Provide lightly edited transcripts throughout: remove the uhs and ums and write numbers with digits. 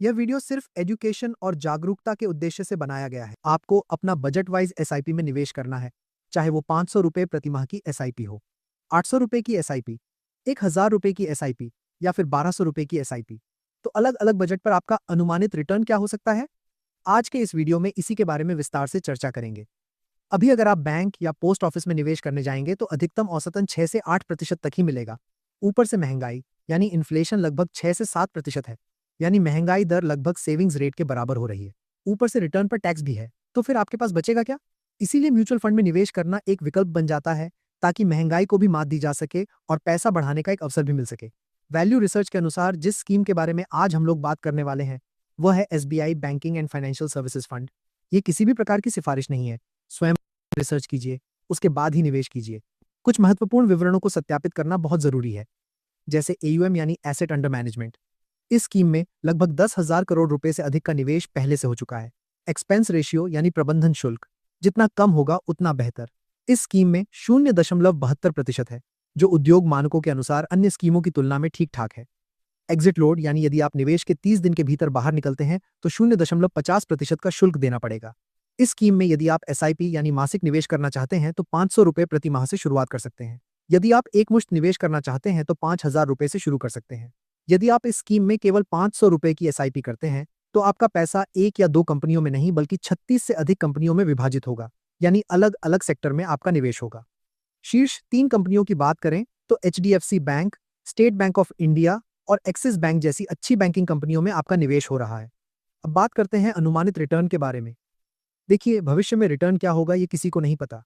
यह वीडियो सिर्फ एजुकेशन और जागरूकता के उद्देश्य से बनाया गया है। आपको अपना बजट वाइज एसआईपी में निवेश करना है, चाहे वो 500 रुपए प्रतिमाह की एसआईपी हो, 800 रुपए की एसआईपी, 1000 रुपए की एसआईपी या फिर 1200 रुपए की एसआईपी। तो अलग अलग बजट पर आपका अनुमानित रिटर्न क्या हो सकता है? आज के इस वीडियो में इसी के बारे में विस्तार से चर्चा करेंगे। अभी अगर आप बैंक या पोस्ट ऑफिस में निवेश करने जाएंगे तो अधिकतम औसतन 6 से 8% तक ही मिलेगा। ऊपर से महंगाई यानी इन्फ्लेशन लगभग 6 से 7% है, यानी महंगाई दर लगभग सेविंग्स रेट के बराबर हो रही है। ऊपर से रिटर्न पर टैक्स भी है, तो फिर आपके पास बचेगा क्या? इसीलिए म्यूचुअल फंड में निवेश करना एक विकल्प बन जाता है, ताकि महंगाई को भी मात दी जा सके और पैसा बढ़ाने का एक अवसर भी मिल सके। वैल्यू रिसर्च के अनुसार जिस स्कीम के बारे में आज हम लोग बात करने वाले हैं वह है SBI banking and financial services fund. ये किसी भी प्रकार की सिफारिश नहीं है, स्वयं रिसर्च कीजिए, उसके बाद ही निवेश कीजिए। कुछ महत्वपूर्ण विवरणों को सत्यापित करना बहुत जरूरी है, जैसे एयूएम यानी एसेट अंडर मैनेजमेंट। इस स्कीम में लगभग 10,000 करोड़ रुपए से अधिक का निवेश पहले से हो चुका है। एक्सपेंस रेशियो यानी प्रबंधन शुल्क जितना कम होगा उतना बेहतर। इस स्कीम में 0.72% है, जो उद्योग मानकों के अनुसार अन्य स्कीमों की तुलना में ठीक ठाक है। एग्जिट लोड यानी यदि आप निवेश के 30 दिन के भीतर बाहर निकलते हैं तो 0.50% का शुल्क देना पड़ेगा। इस स्कीम में यदि आप एसआईपी यानी मासिक निवेश करना चाहते हैं तो 500 रुपए प्रति माह से शुरुआत कर सकते हैं। यदि आप एक मुश्त निवेश करना चाहते हैं तो 5,000 रुपए से शुरू कर सकते हैं। यदि आप इस स्कीम में केवल 500 रुपए की एसआईपी करते हैं तो आपका पैसा एक या दो कंपनियों में नहीं बल्कि 36 से अधिक कंपनियों में विभाजित होगा, यानी अलग अलग सेक्टर में आपका निवेश होगा। शीर्ष 3 कंपनियों की बात करें तो HDFC bank, state bank of India और एक्सिस बैंक जैसी अच्छी बैंकिंग कंपनियों में आपका निवेश हो रहा है। अब बात करते हैं अनुमानित रिटर्न के बारे में। देखिए, भविष्य में रिटर्न क्या होगा ये किसी को नहीं पता।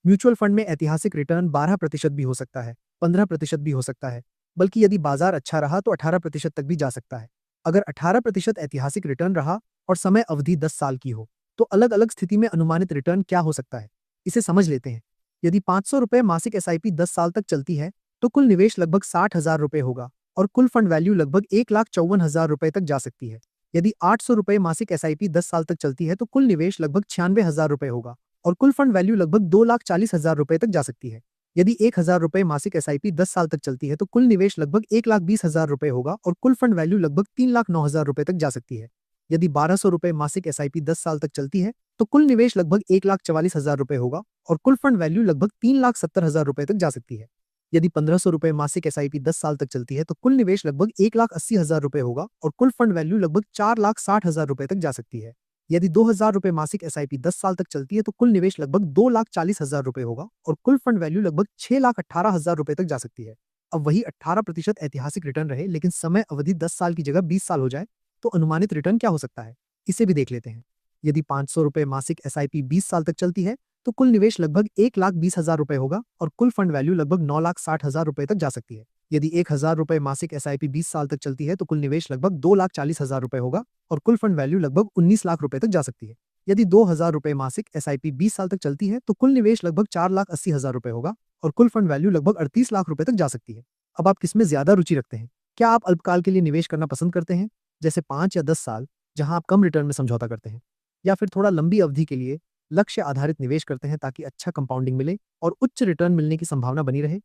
म्यूचुअल फंड में ऐतिहासिक रिटर्न 12% भी हो सकता है, 15% भी हो सकता है, बल्कि यदि बाजार अच्छा रहा तो 18% तक भी जा सकता है। अगर 18% ऐतिहासिक रिटर्न रहा और समय अवधि 10 साल की हो तो अलग अलग स्थिति में अनुमानित रिटर्न क्या हो सकता है, इसे समझ लेते हैं। यदि 500 रुपए मासिक एसआईपी 10 साल तक चलती है तो कुल निवेश लगभग 60,000 रुपए होगा और कुल फंड वैल्यू लगभग 1,54,000 रुपए तक जा सकती है। यदि 800 रुपए मासिक एसआईपी 10 साल तक चलती है तो कुल निवेश लगभग 96,000 रुपए होगा और कुल फंड वैल्यू लगभग 2,40,000 रुपए तक जा सकती है। यदि 1,000 रुपए मासिक एसआईपी 10 साल तक चलती है तो कुल निवेश लगभग 1,20,000 रुपए होगा और कुल फंड वैल्यू लगभग 3,09,000 रुपए तक जा सकती है। यदि 1,200 रुपए मासिक एसआईपी 10 साल तक चलती है तो कुल निवेश लगभग 1,44,000 रुपए होगा और कुल फंड वैल्यू लगभग 3,70,000 रुपए तक जा सकती है। यदि 1,500 रुपए मासिक एसआईपी 10 साल तक चलती है तो कुल निवेश लगभग 1,80,000 रुपए होगा और कुल फंड वैल्यू लगभग 4,60,000 रुपए तक जा सकती है। यदि 2,000 रुपए मासिक एसआईपी 10 साल तक चलती है तो कुल निवेश लगभग 2,40,000 रुपए होगा और कुल फंड वैल्यू लगभग 6,18,000 रुपए तक जा सकती है। अब वही 18% ऐतिहासिक रिटर्न रहे लेकिन समय अवधि 10 साल की जगह 20 साल हो जाए तो अनुमानित रिटर्न क्या हो सकता है, इसे भी देख लेते हैं। यदि 500 रुपए मासिक एसआईपी 20 साल तक चलती है तो कुल निवेश लगभग 1,20,000 रुपए होगा और कुल फंड वैल्यू लगभग 9,60,000 रुपए तक जा सकती है। यदि 1,000 रुपए मासिक एसआईपी 20 साल तक चलती है तो कुल निवेश लगभग 2,40,000 रुपए होगा और कुल फंड वैल्यू लगभग 19 लाख रुपए तक जा सकती है। यदि 2,000 रुपए मासिक एसआईपी 20 साल तक चलती है तो कुल निवेश लगभग 4,80,000 रुपए होगा और कुल फंड वैल्यू लगभग 38 लाख रुपए तक जा सकती है। अब आप किसमें ज्यादा रुचि रखते हैं? क्या आप अल्पकाल के लिए निवेश करना पसंद करते हैं, जैसे 5 या 10 साल, जहां आप कम रिटर्न में समझौता करते हैं, या फिर थोड़ा लंबी अवधि के लिए लक्ष्य आधारित निवेश करते हैं ताकि अच्छा कंपाउंडिंग मिले और उच्च रिटर्न मिलने की संभावना बनी रहे?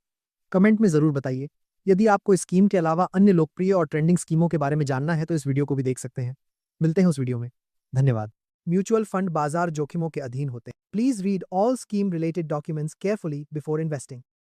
कमेंट में जरूर बताइए। यदि आपको इस स्कीम के अलावा अन्य लोकप्रिय और ट्रेंडिंग स्कीमों के बारे में जानना है तो इस वीडियो को भी देख सकते हैं। मिलते हैं उस वीडियो में। धन्यवाद। म्यूचुअल फंड बाजार जोखिमों के अधीन होते हैं। Please read all scheme related documents carefully before investing.